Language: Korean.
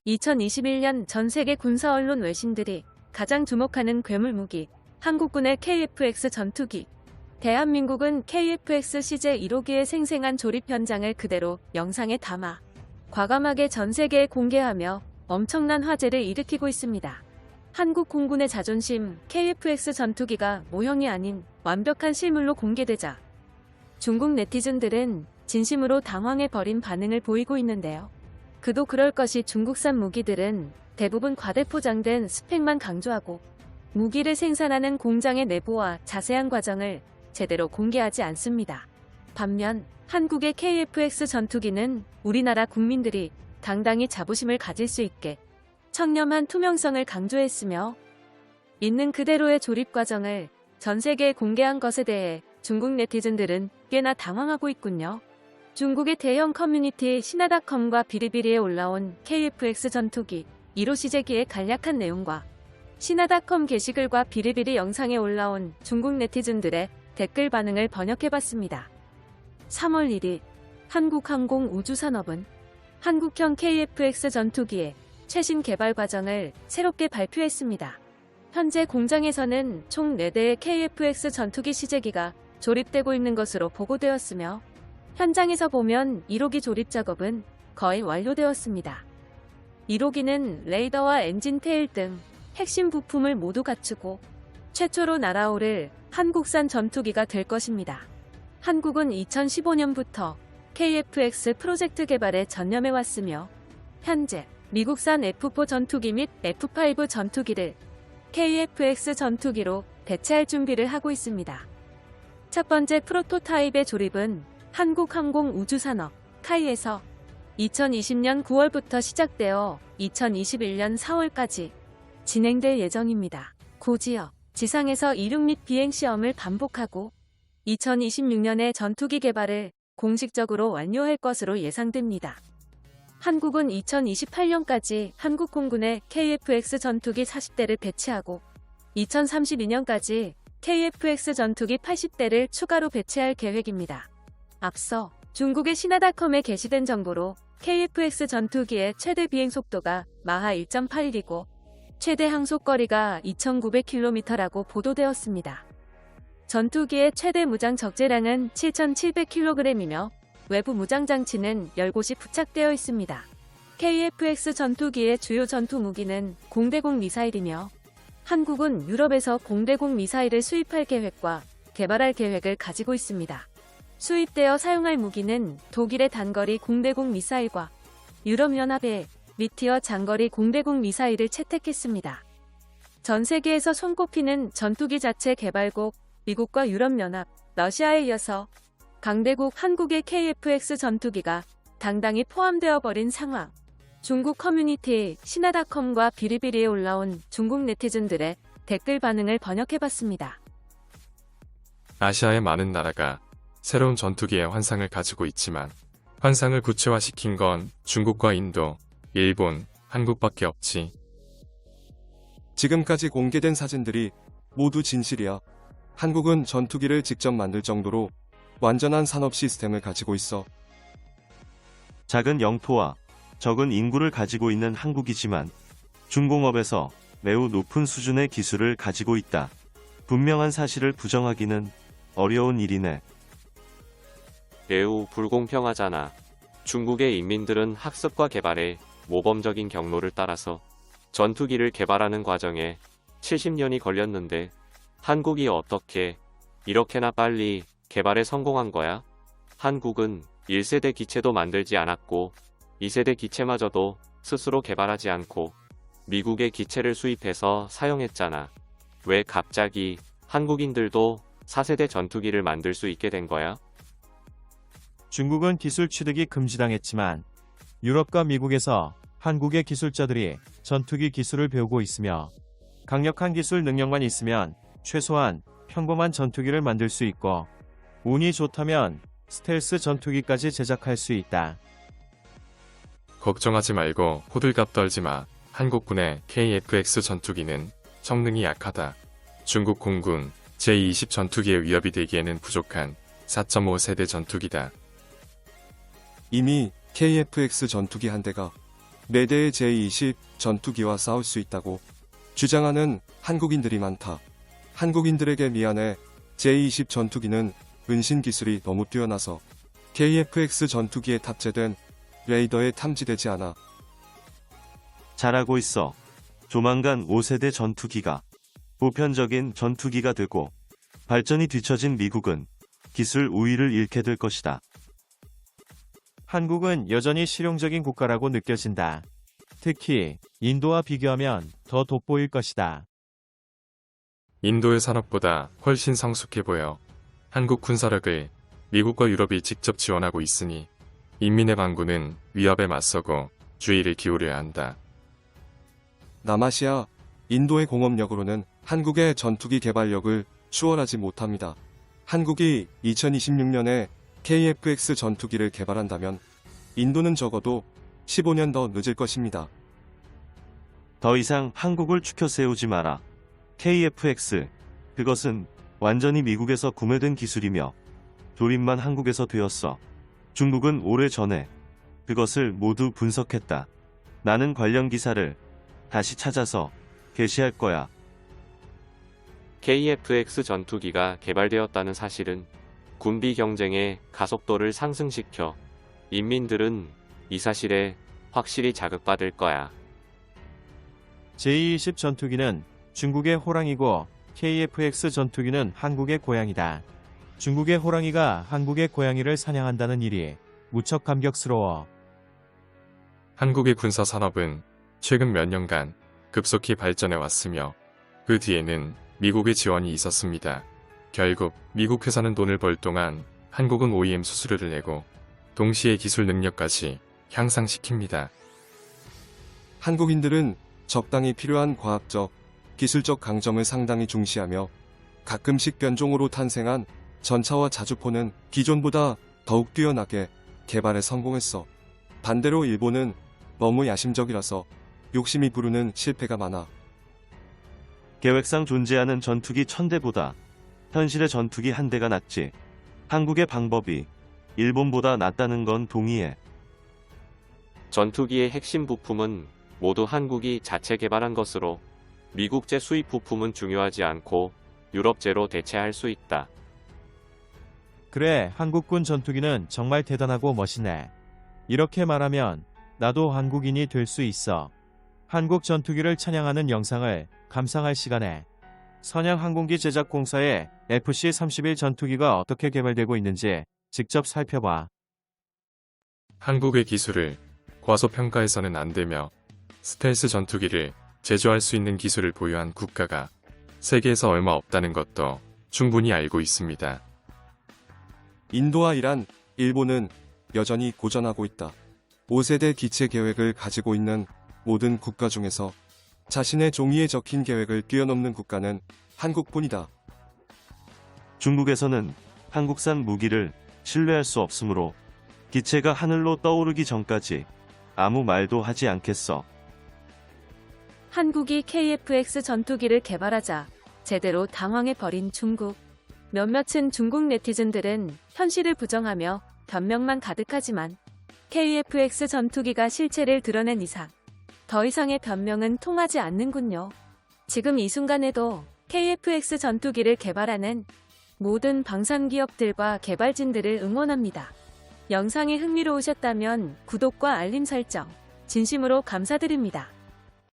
2021년 전 세계 군사 언론 외신들이 가장 주목하는 괴물 무기, 한국군의 KF-X 전투기. 대한민국은 KF-X CJ-1호기의 생생한 조립 현장을 그대로 영상에 담아 과감하게 전 세계에 공개하며 엄청난 화제를 일으키고 있습니다. 한국 공군의 자존심, KF-X 전투기가 모형이 아닌 완벽한 실물로 공개되자 중국 네티즌들은 진심으로 당황해버린 반응을 보이고 있는데요. 그도 그럴 것이 중국산 무기들은 대부분 과대포장된 스펙만 강조하고 무기를 생산하는 공장의 내부와 자세한 과정을 제대로 공개하지 않습니다. 반면 한국의 KF-X 전투기는 우리나라 국민들이 당당히 자부심을 가질 수 있게 청렴한 투명성을 강조했으며 있는 그대로의 조립 과정을 전 세계에 공개한 것에 대해 중국 네티즌들은 꽤나 당황하고 있군요. 중국의 대형 커뮤니티 시나닷컴과 비리비리에 올라온 KF-X 전투기 1호 시제기의 간략한 내용과 시나닷컴 게시글과 비리비리 영상에 올라온 중국 네티즌들의 댓글 반응을 번역해봤습니다. 3월 1일 한국항공우주산업은 한국형 KF-X 전투기의 최신 개발 과정을 새롭게 발표했습니다. 현재 공장에서는 총 4대의 KF-X 전투기 시제기가 조립되고 있는 것으로 보고되었으며 현장에서 보면 1호기 조립 작업은 거의 완료되었습니다. 1호기는 레이더와 엔진 테일 등 핵심 부품을 모두 갖추고 최초로 날아오를 한국산 전투기가 될 것입니다. 한국은 2015년부터 KF-X 프로젝트 개발에 전념해왔으며 현재 미국산 F4 전투기 및 F5 전투기를 KF-X 전투기로 대체할 준비를 하고 있습니다. 첫 번째 프로토타입의 조립은 한국항공우주산업 카이에서 2020년 9월부터 시작되어 2021년 4월까지 진행될 예정입니다. 고지역, 지상에서 이륙 및 비행 시험을 반복하고 2026년에 전투기 개발을 공식적으로 완료할 것으로 예상됩니다. 한국은 2028년까지 한국 공군의 KF-X 전투기 40대를 배치하고 2032년까지 KF-X 전투기 80대를 추가로 배치할 계획입니다. 앞서 중국의 시나닷컴에 게시된 정보로 KF-X 전투기의 최대 비행 속도가 마하 1.81이고 최대 항속거리가 2,900km라고 보도되었습니다. 전투기의 최대 무장 적재량은 7,700kg이며 외부 무장 장치는 10곳이 부착되어 있습니다. KF-X 전투기의 주요 전투 무기는 공대공 미사일이며 한국은 유럽에서 공대공 미사일을 수입할 계획과 개발할 계획을 가지고 있습니다. 수입되어 사용할 무기는 독일의 단거리 공대공 미사일과 유럽연합의 미티어 장거리 공대공 미사일을 채택했습니다. 전 세계에서 손꼽히는 전투기 자체 개발국 미국과 유럽연합, 러시아에 이어서 강대국 한국의 KF-X 전투기가 당당히 포함되어 버린 상황. 중국 커뮤니티 시나닷컴과 비리비리에 올라온 중국 네티즌들의 댓글 반응을 번역해봤습니다. 아시아의 많은 나라가 새로운 전투기의 환상을 가지고 있지만 환상을 구체화시킨 건 중국과 인도, 일본, 한국밖에 없지. 지금까지 공개된 사진들이 모두 진실이야. 한국은 전투기를 직접 만들 정도로 완전한 산업 시스템을 가지고 있어. 작은 영토와 적은 인구를 가지고 있는 한국이지만 중공업에서 매우 높은 수준의 기술을 가지고 있다. 분명한 사실을 부정하기는 어려운 일이네. 매우 불공평하잖아. 중국의 인민들은 학습과 개발에 모범적인 경로를 따라서 전투기를 개발하는 과정에 70년이 걸렸는데 한국이 어떻게 이렇게나 빨리 개발에 성공한 거야? 한국은 1세대 기체도 만들지 않았고 2세대 기체마저도 스스로 개발하지 않고 미국의 기체를 수입해서 사용했잖아. 왜 갑자기 한국인들도 4세대 전투기를 만들 수 있게 된 거야? 중국은 기술 취득이 금지당했지만 유럽과 미국에서 한국의 기술자들이 전투기 기술을 배우고 있으며 강력한 기술 능력만 있으면 최소한 평범한 전투기를 만들 수 있고 운이 좋다면 스텔스 전투기까지 제작할 수 있다. 걱정하지 말고 호들갑 떨지 마. 한국군의 KF-X 전투기는 성능이 약하다. 중국 공군 제-20 전투기의 위협이 되기에는 부족한 4.5세대 전투기다. 이미 KF-X 전투기 한 대가 4대의 J-20 전투기와 싸울 수 있다고 주장하는 한국인들이 많다. 한국인들에게 미안해. J-20 전투기는 은신 기술이 너무 뛰어나서 KF-X 전투기에 탑재된 레이더에 탐지되지 않아. 잘하고 있어. 조만간 5세대 전투기가 보편적인 전투기가 되고 발전이 뒤처진 미국은 기술 우위를 잃게 될 것이다. 한국은 여전히 실용적인 국가라고 느껴진다. 특히 인도와 비교하면 더 돋보일 것이다. 인도의 산업보다 훨씬 성숙해 보여 한국 군사력을 미국과 유럽이 직접 지원하고 있으니 인민의 반군은 위협에 맞서고 주의를 기울여야 한다. 남아시아, 인도의 공업력으로는 한국의 전투기 개발력을 추월하지 못합니다. 한국이 2026년에 KF-X 전투기를 개발한다면 인도는 적어도 15년 더 늦을 것입니다. 더 이상 한국을 추켜 세우지 마라. KF-X. 그것은 완전히 미국에서 구매된 기술이며 조립만 한국에서 되었어. 중국은 오래전에 그것을 모두 분석했다. 나는 관련 기사를 다시 찾아서 게시할 거야. KF-X 전투기가 개발되었다는 사실은 군비 경쟁의 가속도를 상승시켜 인민들은 이 사실에 확실히 자극받을 거야. J-20 전투기는 중국의 호랑이고 KF-X 전투기는 한국의 고양이다. 중국의 호랑이가 한국의 고양이를 사냥한다는 일이 무척 감격스러워. 한국의 군사 산업은 최근 몇 년간 급속히 발전해 왔으며 그 뒤에는 미국의 지원이 있었습니다. 결국 미국 회사는 돈을 벌 동안 한국은 OEM 수수료를 내고 동시에 기술 능력까지 향상시킵니다. 한국인들은 적당히 필요한 과학적, 기술적 강점을 상당히 중시하며 가끔씩 변종으로 탄생한 전차와 자주포는 기존보다 더욱 뛰어나게 개발에 성공했어. 반대로 일본은 너무 야심적이라서 욕심이 부르는 실패가 많아. 계획상 존재하는 전투기 1000대보다 현실의 전투기 1대가 낫지. 한국의 방법이 일본보다 낫다는 건 동의해. 전투기의 핵심 부품은 모두 한국이 자체 개발한 것으로 미국제 수입 부품은 중요하지 않고 유럽제로 대체할 수 있다. 그래, 한국군 전투기는 정말 대단하고 멋있네. 이렇게 말하면 나도 한국인이 될 수 있어. 한국 전투기를 찬양하는 영상을 감상할 시간에 선양 항공기 제작 공사의 FC-31 전투기가 어떻게 개발되고 있는지 직접 살펴봐. 한국의 기술을 과소평가해서는 안 되며 스텔스 전투기를 제조할 수 있는 기술을 보유한 국가가 세계에서 얼마 없다는 것도 충분히 알고 있습니다. 인도와 이란, 일본은 여전히 고전하고 있다. 5세대 기체 계획을 가지고 있는 모든 국가 중에서 자신의 종이에 적힌 계획을 뛰어넘는 국가는 한국뿐이다. 중국에서는 한국산 무기를 신뢰할 수 없으므로 기체가 하늘로 떠오르기 전까지 아무 말도 하지 않겠어. 한국이 KF-X 전투기를 개발하자 제대로 당황해버린 중국. 몇몇은 중국 네티즌들은 현실을 부정하며 변명만 가득하지만 KF-X 전투기가 실체를 드러낸 이상 더 이상의 변명은 통하지 않는군요. 지금 이 순간에도 KF-X 전투기를 개발하는 모든 방산기업들과 개발진들을 응원합니다. 영상이 흥미로우셨다면 구독과 알림 설정 진심으로 감사드립니다.